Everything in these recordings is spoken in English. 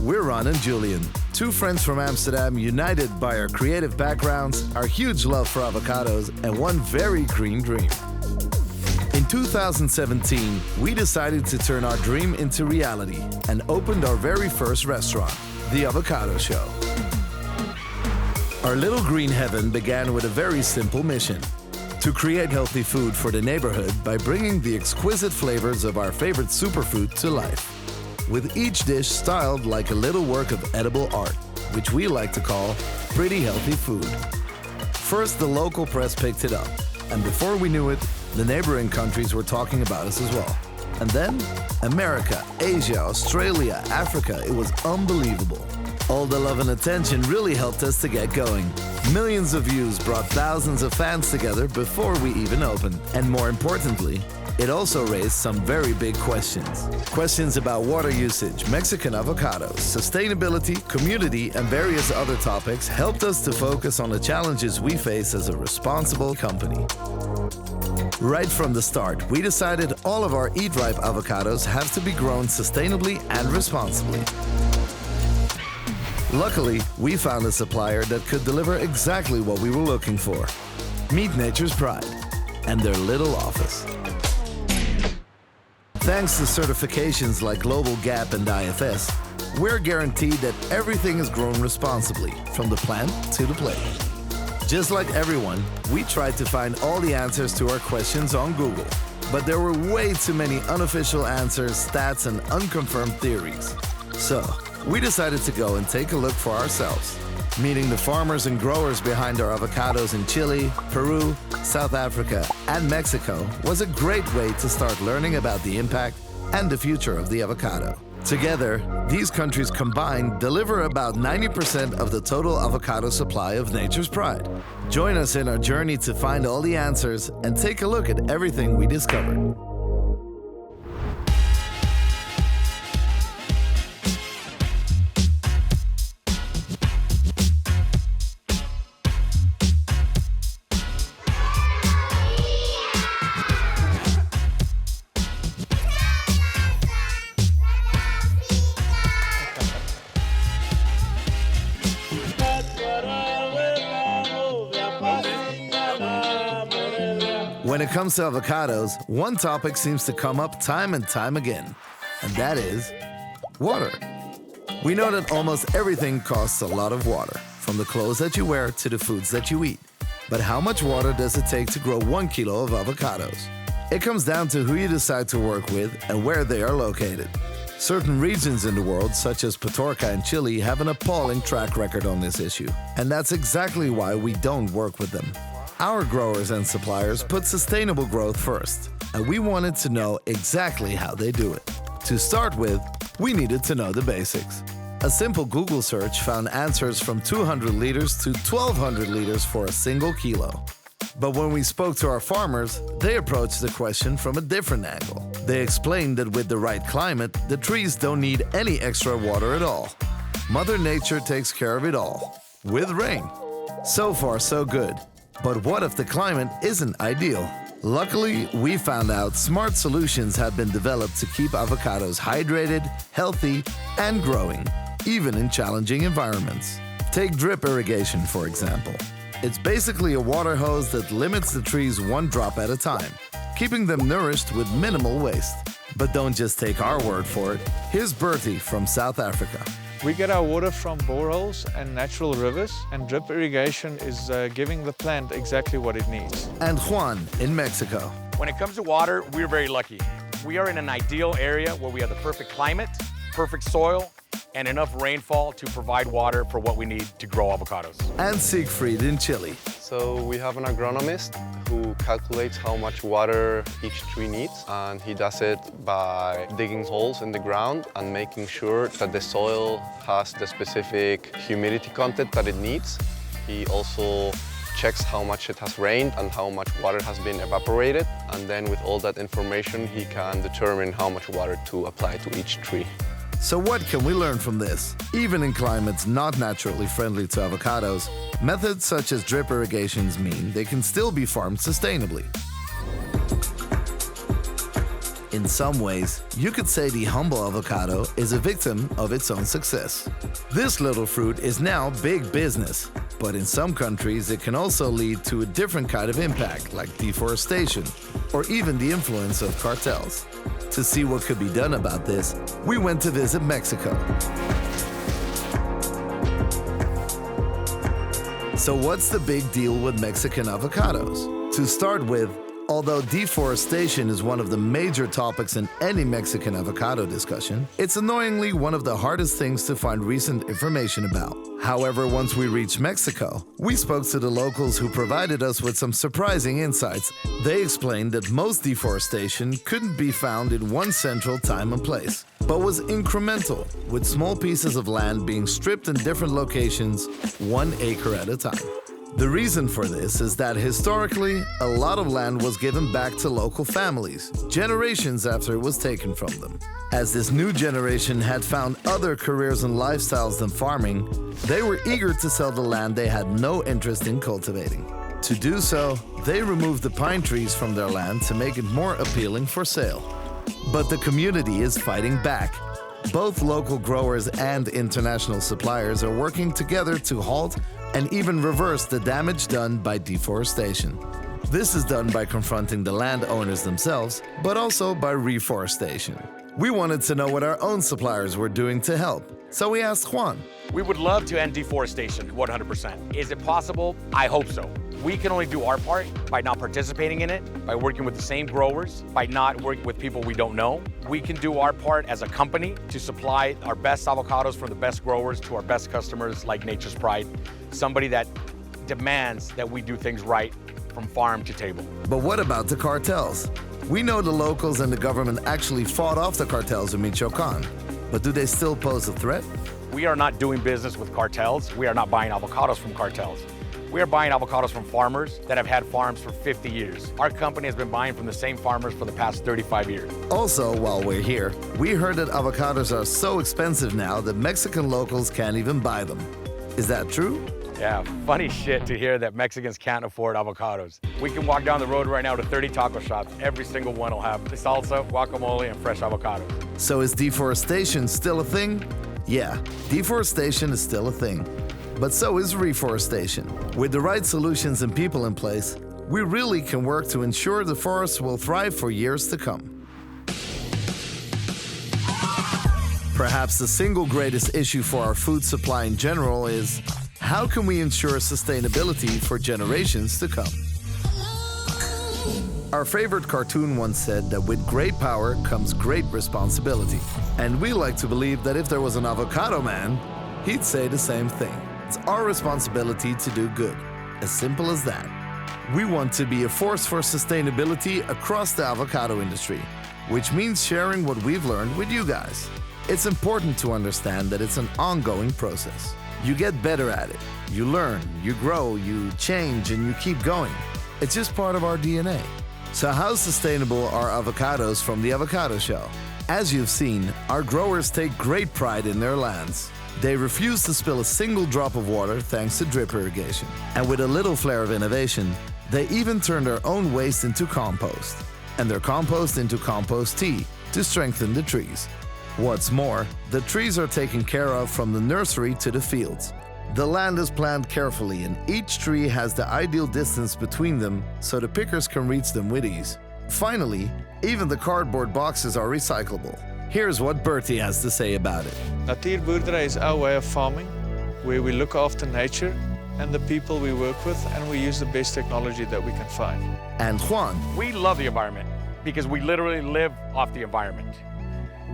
We're Ron and Julian, two friends from Amsterdam united by our creative backgrounds, our huge love for avocados, and one very green dream. In 2017, we decided to turn our dream into reality and opened our very first restaurant, the Avocado Show. Our little green heaven began with a very simple mission: to create healthy food for the neighborhood by bringing the exquisite flavors of our favorite superfood to life, with each dish styled like a little work of edible art, which we like to call pretty healthy food. First, the local press picked it up, and before we knew it, the neighboring countries were talking about us as well. And then, America, Asia, Australia, Africa, it was unbelievable. All the love and attention really helped us to get going. Millions of views brought thousands of fans together before we even opened. And more importantly, it also raised some very big questions. Questions about water usage, Mexican avocados, sustainability, community, and various other topics helped us to focus on the challenges we face as a responsible company. Right from the start, we decided all of our eat-ripe avocados have to be grown sustainably and responsibly. Luckily, we found a supplier that could deliver exactly what we were looking for. Meet Nature's Pride and their little office. Thanks to certifications like Global GAP and IFS, we're guaranteed that everything is grown responsibly, from the plant to the plate. Just like everyone, we tried to find all the answers to our questions on Google, but there were way too many unofficial answers, stats, and unconfirmed theories. So, we decided to go and take a look for ourselves. Meeting the farmers and growers behind our avocados in Chile, Peru, South Africa, and Mexico was a great way to start learning about the impact and the future of the avocado. Together, these countries combined deliver about 90% of the total avocado supply of Nature's Pride. Join us in our journey to find all the answers and take a look at everything we discovered. When it comes to avocados, one topic seems to come up time and time again, and that is water. We know that almost everything costs a lot of water, from the clothes that you wear to the foods that you eat. But how much water does it take to grow 1 kilo of avocados? It comes down to who you decide to work with and where they are located. Certain regions in the world, such as Petorca and Chile, have an appalling track record on this issue, and that's exactly why we don't work with them. Our growers and suppliers put sustainable growth first, and we wanted to know exactly how they do it. To start with, we needed to know the basics. A simple Google search found answers from 200 liters to 1,200 liters for a single kilo. But when we spoke to our farmers, they approached the question from a different angle. They explained that with the right climate, the trees don't need any extra water at all. Mother Nature takes care of it all, with rain. So far, so good. But what if the climate isn't ideal? Luckily, we found out smart solutions have been developed to keep avocados hydrated, healthy, and growing, even in challenging environments. Take drip irrigation, for example. It's basically a water hose that limits the trees one drop at a time, keeping them nourished with minimal waste. But don't just take our word for it. Here's Bertie from South Africa. We get our water from boreholes and natural rivers, and drip irrigation is giving the plant exactly what it needs. And Juan in Mexico. When it comes to water, we're very lucky. We are in an ideal area where we have the perfect climate, perfect soil, and enough rainfall to provide water for what we need to grow avocados. And Siegfried in Chile. So we have an agronomist who calculates how much water each tree needs, and he does it by digging holes in the ground and making sure that the soil has the specific humidity content that it needs. He also checks how much it has rained and how much water has been evaporated, and then with all that information he can determine how much water to apply to each tree. So what can we learn from this? Even in climates not naturally friendly to avocados, methods such as drip irrigations mean they can still be farmed sustainably. In some ways, you could say the humble avocado is a victim of its own success. This little fruit is now big business, but in some countries it can also lead to a different kind of impact, like deforestation, or even the influence of cartels. To see what could be done about this, we went to visit Mexico. So what's the big deal with Mexican avocados? To start with, although deforestation is one of the major topics in any Mexican avocado discussion, it's annoyingly one of the hardest things to find recent information about. However, once we reached Mexico, we spoke to the locals who provided us with some surprising insights. They explained that most deforestation couldn't be found in one central time and place, but was incremental, with small pieces of land being stripped in different locations, 1 acre at a time. The reason for this is that historically, a lot of land was given back to local families, generations after it was taken from them. As this new generation had found other careers and lifestyles than farming, they were eager to sell the land they had no interest in cultivating. To do so, they removed the pine trees from their land to make it more appealing for sale. But the community is fighting back. Both local growers and international suppliers are working together to halt and even reverse the damage done by deforestation. This is done by confronting the landowners themselves, but also by reforestation. We wanted to know what our own suppliers were doing to help, so we asked Juan. We would love to end deforestation 100%. Is it possible? I hope so. We can only do our part by not participating in it, by working with the same growers, by not working with people we don't know. We can do our part as a company to supply our best avocados from the best growers to our best customers like Nature's Pride, somebody that demands that we do things right from farm to table. But what about the cartels? We know the locals and the government actually fought off the cartels in Michoacan, but do they still pose a threat? We are not doing business with cartels. We are not buying avocados from cartels. We are buying avocados from farmers that have had farms for 50 years. Our company has been buying from the same farmers for the past 35 years. Also, while we're here, we heard that avocados are so expensive now that Mexican locals can't even buy them. Is that true? Yeah, funny shit to hear that Mexicans can't afford avocados. We can walk down the road right now to 30 taco shops. Every single one will have salsa, guacamole, and fresh avocados. So is deforestation still a thing? Yeah, deforestation is still a thing. But so is reforestation. With the right solutions and people in place, we really can work to ensure the forests will thrive for years to come. Perhaps the single greatest issue for our food supply in general is how can we ensure sustainability for generations to come? Our favorite cartoon once said that with great power comes great responsibility. And we like to believe that if there was an avocado man, he'd say the same thing. It's our responsibility to do good. As simple as that. We want to be a force for sustainability across the avocado industry, which means sharing what we've learned with you guys. It's important to understand that it's an ongoing process. You get better at it. You learn, you grow, you change, and you keep going. It's just part of our DNA. So how sustainable are avocados from the Avocado Show? As you've seen, our growers take great pride in their lands. They refuse to spill a single drop of water thanks to drip irrigation. And with a little flair of innovation, they even turn their own waste into compost, and their compost into compost tea to strengthen the trees. What's more, the trees are taken care of from the nursery to the fields. The land is planned carefully, and each tree has the ideal distance between them so the pickers can reach them with ease. Finally, even the cardboard boxes are recyclable. Here's what Bertie has to say about it. Natuurboerderij is our way of farming, where we look after nature and the people we work with, and we use the best technology that we can find. And Juan. We love the environment because we literally live off the environment.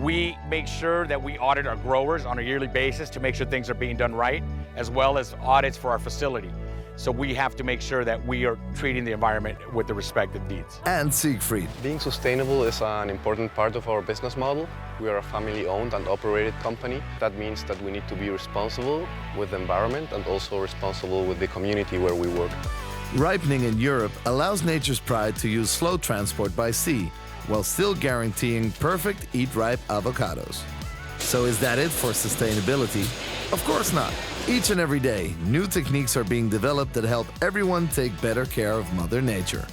We make sure that we audit our growers on a yearly basis to make sure things are being done right, as well as audits for our facility. So we have to make sure that we are treating the environment with the respect it needs. And Siegfried. Being sustainable is an important part of our business model. We are a family-owned and operated company. That means that we need to be responsible with the environment and also responsible with the community where we work. Ripening in Europe allows Nature's Pride to use slow transport by sea, while still guaranteeing perfect eat-ripe avocados. So is that it for sustainability? Of course not. Each and every day, new techniques are being developed that help everyone take better care of Mother Nature.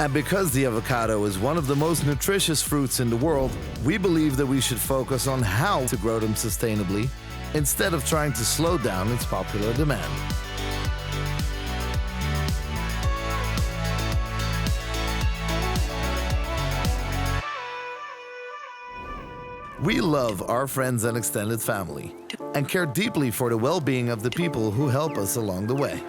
And because the avocado is one of the most nutritious fruits in the world, we believe that we should focus on how to grow them sustainably instead of trying to slow down its popular demand. We love our friends and extended family and care deeply for the well-being of the people who help us along the way.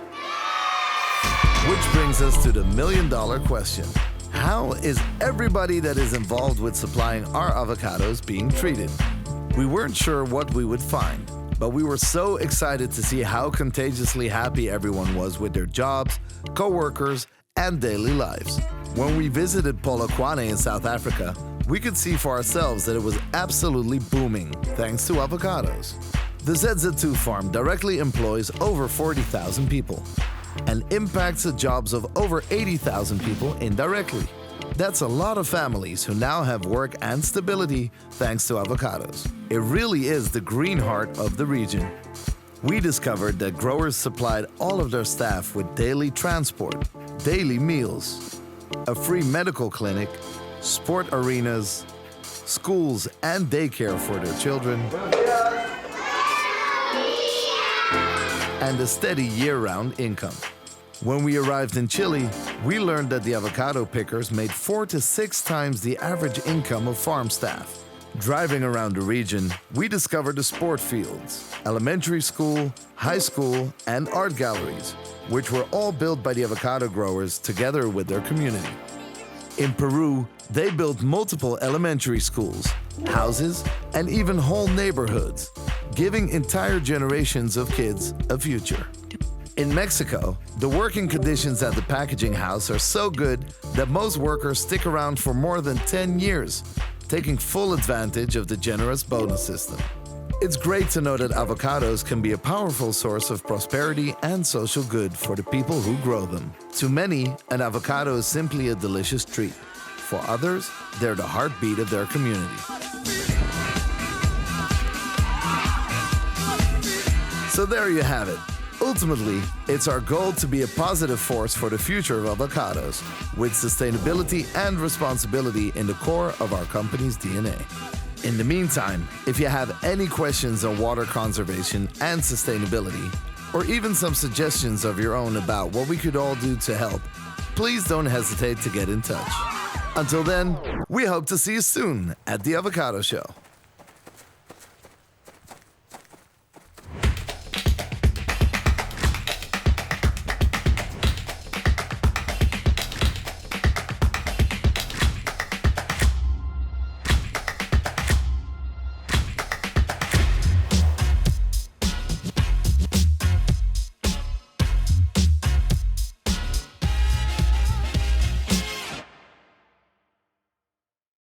Which brings us to the million-dollar question. How is everybody that is involved with supplying our avocados being treated? We weren't sure what we would find, but we were so excited to see how contagiously happy everyone was with their jobs, co-workers, and daily lives. When we visited Polokwane in South Africa, we could see for ourselves that it was absolutely booming thanks to avocados. The ZZ2 farm directly employs over 40,000 people and impacts the jobs of over 80,000 people indirectly. That's a lot of families who now have work and stability thanks to avocados. It really is the green heart of the region. We discovered that growers supplied all of their staff with daily transport, daily meals, a free medical clinic, sport arenas, schools and daycare for their children, and a steady year-round income. When we arrived in Chile, we learned that the avocado pickers made 4 to 6 times the average income of farm staff. Driving around the region, we discovered the sport fields, elementary school, high school, and art galleries, which were all built by the avocado growers together with their community. In Peru, they built multiple elementary schools, houses, and even whole neighborhoods, giving entire generations of kids a future. In Mexico, the working conditions at the packaging house are so good that most workers stick around for more than 10 years, taking full advantage of the generous bonus system. It's great to know that avocados can be a powerful source of prosperity and social good for the people who grow them. To many, an avocado is simply a delicious treat. For others, they're the heartbeat of their community. So there you have it. Ultimately, it's our goal to be a positive force for the future of avocados, with sustainability and responsibility in the core of our company's DNA. In the meantime, if you have any questions on water conservation and sustainability, or even some suggestions of your own about what we could all do to help, please don't hesitate to get in touch. Until then, we hope to see you soon at the Avocado Show.